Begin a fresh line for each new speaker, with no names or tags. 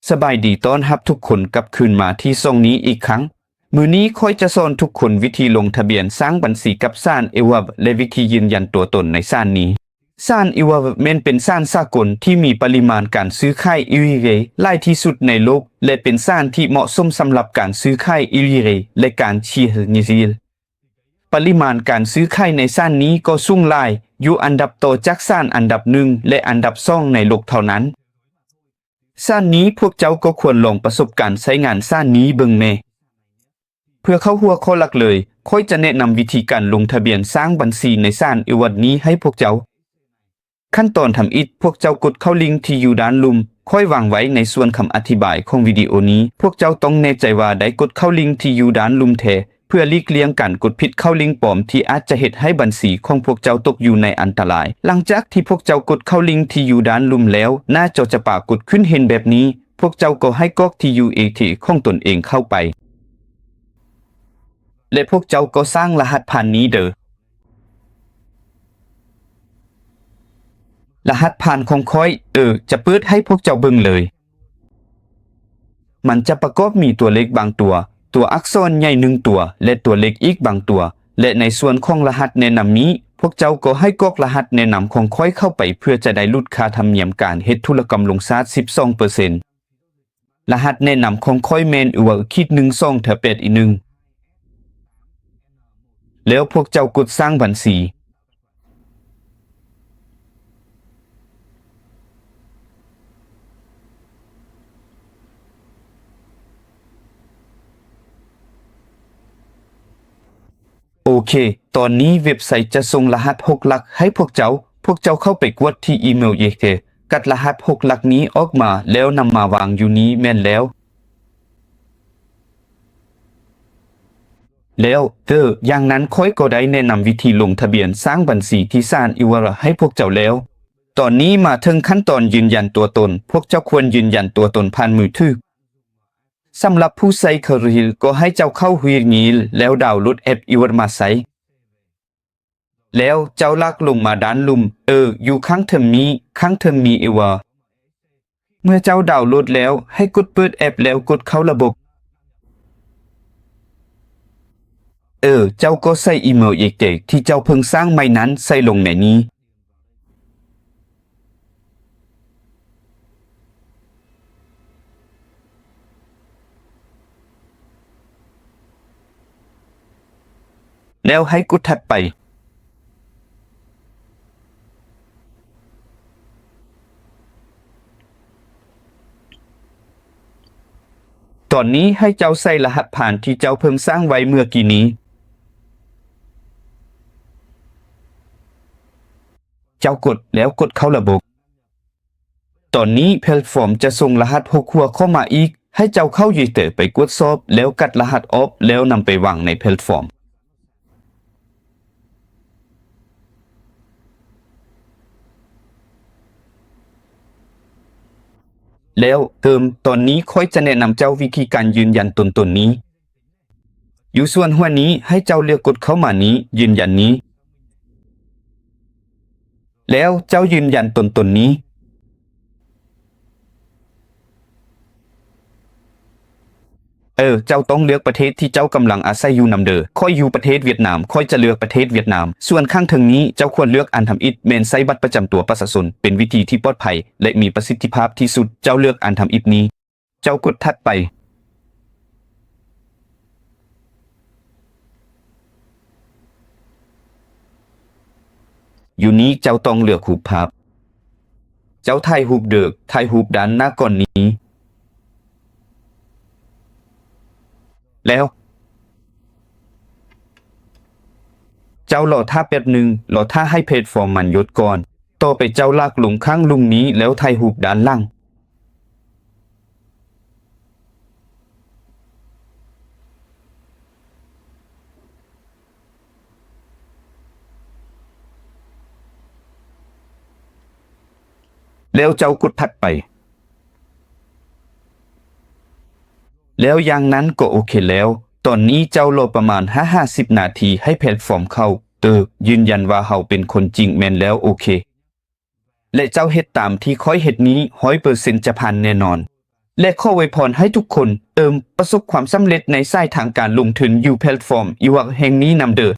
สบายดีต้อนรับทุกคนกลับคืนมาที่ช่องนี้อีกครั้งมื้อนี้ค่อยจะสอนทุกคนวิธีลงทะเบียนสร้างบัญชีกับซ่าน eWallet และวิธียืนยันตัวตนในซ่านนี้ซ่าน eWallet เป็นซ่านสากลที่มีปริมาณการซื้อขาย e-wallet หลายที่สุดในโลกและเป็นซ่านที่เหมาะสมสำหรับการซื้อขาย e-wallet และการเชียร์นิซิลปริมาณการซื้อขายในซ่านนี้ก็สูงหลายอยู่อันดับต่อจากซ่านอันดับ1และอันดับ2ในโลกเท่านั้นซ่านนี้พวกเจ้าก็ควรลองประสบการณ์ใช้งานซ่านนี้เบิ่งแม่เพื่อเข้าหัวข้อหลักเลยค่อยจะแนะนำวิธีการลงทะเบียนสร้างบัญชีในซ่านeWalletนี้ให้พวกเจ้าขั้นตอนทำอิฐพวกเจ้ากดเข้าลิงก์ที่อยู่ด้านลุ่มค่อยวางไว้ในส่วนคำอธิบายของวิดีโอนี้พวกเจ้าต้องแน่ใจว่าได้กดเข้าลิงก์ที่อยู่ด้านลุ่มแท้เพื่อหลีกเลี่ยงการกดผิดเข้าลิงก์ปลอมที่อาจจะเฮ็ดให้บัญชีของพวกเจ้าตกอยู่ในอันตรายหลังจากที่พวกเจ้ากดเข้าลิงก์ที่อยู่ด้านลุ่มแล้วหน้าจอจะปรากฏขึ้นเห็นแบบนี้พวกเจ้าก็ให้กรอกที่ UAT ของตนเองเข้าไปและพวกเจ้าก็สร้างรหัสผ่านนี้เด้อรหัสผ่านของค่อยจะเปิดให้พวกเจ้าเบิ่งเลยมันจะประกอบมีตัวเลขบางตัวอักษรใหญ่1ตัวและตัวเล็กอีกบางตัวและในส่วนของรหัสแนะนำนี้พวกเจ้าก็ให้กรอกรหัสแนะนำของค่อยเข้าไปเพื่อจะได้ลดค่าธรรมเนียมการเฮ็ดธุรกรรมลงซาด 12% รหัสแนะนำของค่อยแม่น12-12-8อีก1แล้วพวกเจ้ากดสร้างบัญชีโอเคตอนนี้เว็บไซต์จะส่งรหัส6หลักให้พวกเจ้าเข้าไปกดที่อีเมลกัดรหัส6หลักนี้ออกมาแล้วนำมาวางอยู่นี้แม่นแล้วอย่างนั้นค่อยก็ได้แนะนำวิธีลงทะเบียนสร้างบัญชีที่ซ่าน eWallet ให้พวกเจ้าแล้วตอนนี้มาถึงขั้นตอนยืนยันตัวตนพวกเจ้าควรยืนยันตัวตนผ่านมือถือสำหรับผู้ใช้เคอรีก็ให้เจ้าเข้าหุยงีลแล้วดาวน์โหลดแอปeWalletมาใช้แล้วเจ้าลากลงมาด้านลุ่มอยู่ข้างเทอมมีeWalletเมื่อเจ้าดาวน์โหลดแล้วให้กดเปิดแอปแล้วกดเข้าระบบเจ้าก็ใส่อีเมลที่เจ้าเพิ่งสร้างใหม่นั้นใส่ลงในนี้แล้วให้กดถัดไปตอนนี้ให้เจ้าใส่รหัสผ่านที่เจ้าเพิ่งสร้างไว้เมื่อกี้นี้เจ้ากดแล้วกดเข้าระบบตอนนี้แพลตฟอร์มจะส่งรหัส6หัวเข้ามาอีกให้เจ้าเข้าไปกดสอบแล้วกัดรหัสออฟแล้วนำไปวางในแพลตฟอร์มแล้วตอนนี้ค่อยจะแนะนำเจ้าวิธีการยืนยันตนนี้อยู่ส่วนหัวนี้ให้เจ้าเลือกกดเข้ามานี้ยืนยันนี้แล้วเจ้ายืนยันตนนี้เจ้าต้องเลือกประเทศที่เจ้ากำลังอาศัยอยู่นำเด้อค่อยอยู่ประเทศเวียดนามค่อยจะเลือกประเทศเวียดนามส่วนข้างถึงนี้เจ้าควรเลือกอันทำอิฐแม่นใช้บัตรประจำตัวประชาชนเป็นวิธีที่ปลอดภัยและมีประสิทธิภาพที่สุดเจ้าเลือกอันทำอิฐนี้เจ้ากดถัดไปอยู่นี้เจ้าต้องเลือกรูปภาพเจ้าถ่ายรูปถ่ายรูปด้านหน้าก่อนนี้แล้วเจ้ารอท่าแป๊บหนึ่งรอท่าให้เพจฟอร์มมันยดก่อนต่อไปเจ้าลากลงข้างลุงนี้แล้วถ่ายรูปด้านล่างแล้วเจ้ากดถัดไปแล้วอย่างนั้นก็โอเคแล้วตอนนี้เจ้ารอประมาณ50นาทีให้แพลตฟอร์มเข้ายืนยันว่าเฮาเป็นคนจริงแม่นแล้วโอเคและเจ้าเฮ็ดตามที่ค่อยเฮ็ดนี้ 100% จะผ่านแน่นอน และขออวยพรให้ทุกคนประสบความสำเร็จในสายทางการลงทุนอยู่แพลตฟอร์มอีวักแห่งนี้นำเด้อ